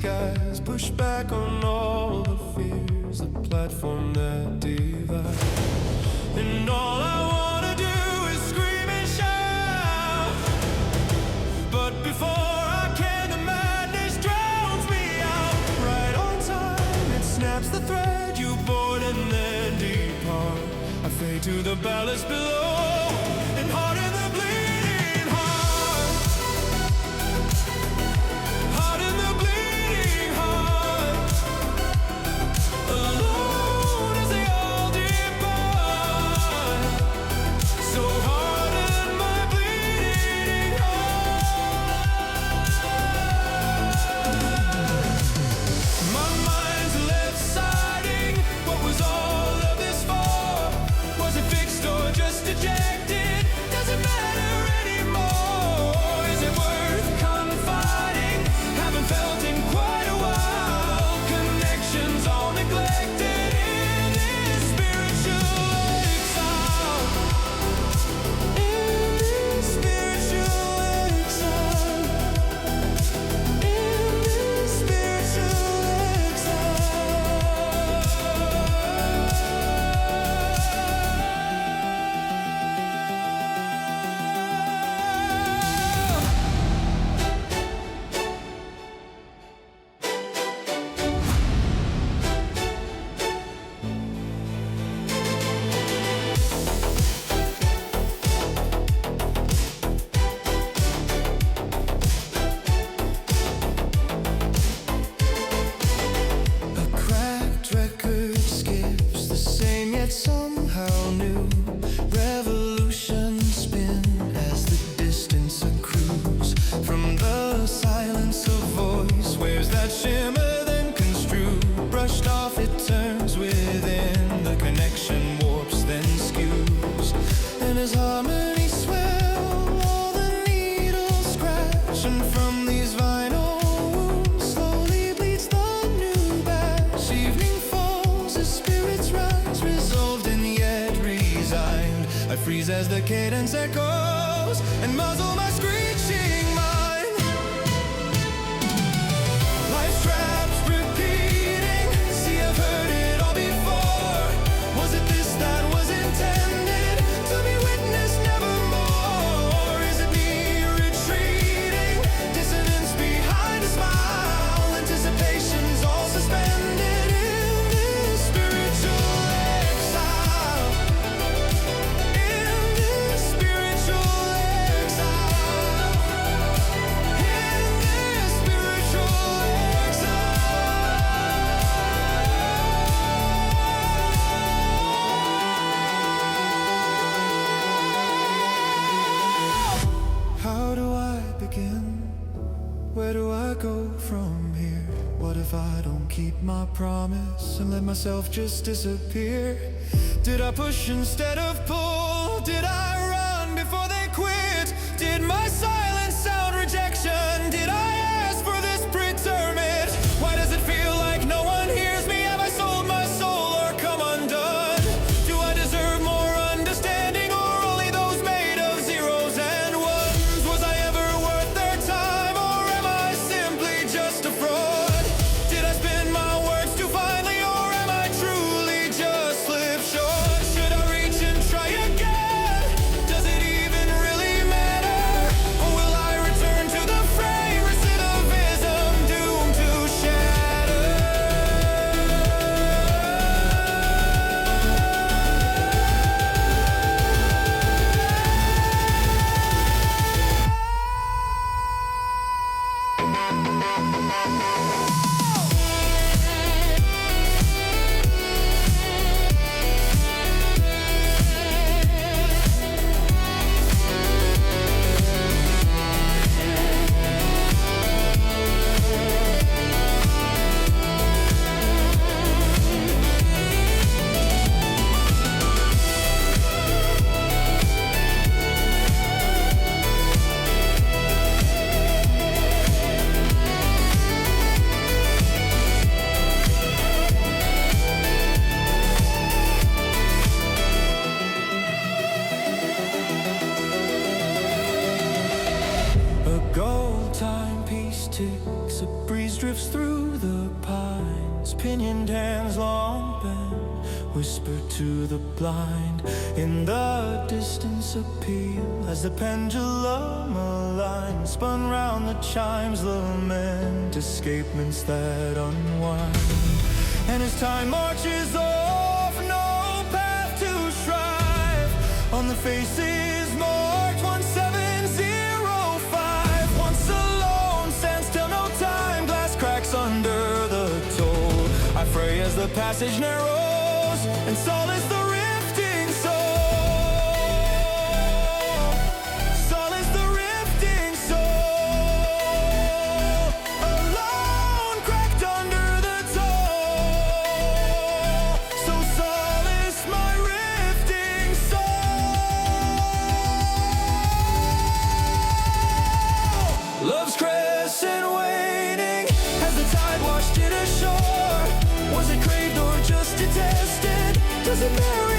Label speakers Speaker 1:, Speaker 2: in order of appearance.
Speaker 1: skies, push back on all the fears, the platform that divides. And all I wanna do is scream and shout, but before I can, the madness drowns me out. Right on time, it snaps the thread you board and then depart. I fade to the ballast below and heart in the bleeding heart. Heart in the bleeding heart. Alone as they all depart. So harden my bleeding heart. My mind's left-siding. What was all of this for? Was it fixed or just dejected? Doesn't matter anymore. Is it worth confiding? Haven't felt in quite a while. Connections all neglected in this spiritual exile. In this spiritual exile. In this spiritual exile. A cracked record skips the same yet somehow new. Revolutions spin as the distance accrues. From the silence a voice wears that shimmer then construed. Brushed off it turns within. The connection warps then skews. And as harmony swell, all the needles scratch. And from these vinyl wounds slowly bleeds the new batch. Evening falls as spirits rise, resolved and yet resigned. I freeze as the cadence echoes and muzzle my screeching mind. Life's traps repeating. See, I've heard it all before. Was it this that was intended to be witnessed nevermore? Is it me retreating? Dissonance behind a smile. Anticipation's all suspended in this spiritual exile. In this spiritual exile. In this spiritual exile. How do I begin? Where do I go from here? What if I don't keep my promise and let myself just disappear? Did I push instead of pull? Did I run before they quit? Did my silence sound rejection? Did I ask for this pretermit? Why does it feel like no one hears me? Have I sold my soul or come undone? Do I deserve more understanding or only those made of zeros and ones? Was I ever worth their time or am I simply just a fraud? Did I spin my words too finely or am I truly just slipshod? Should I reach and try again? pinioned hands long bent whisper to the blind. In the distance appeal as the pendulum aligned, spun round the chimes, lament escapements that unwind. And as time marches off, no path to strive, on the faces marked 1705. Once alone, stands still, no time, glass cracks under the toll. I fray as the passage narrows, and solace the rifting soul. Solace the rifting soul. Alone, cracked under the toll. So solace my rifting soul. Love's crescent waning as the tide washed it ashore. Was it craved or just detested? Does it merit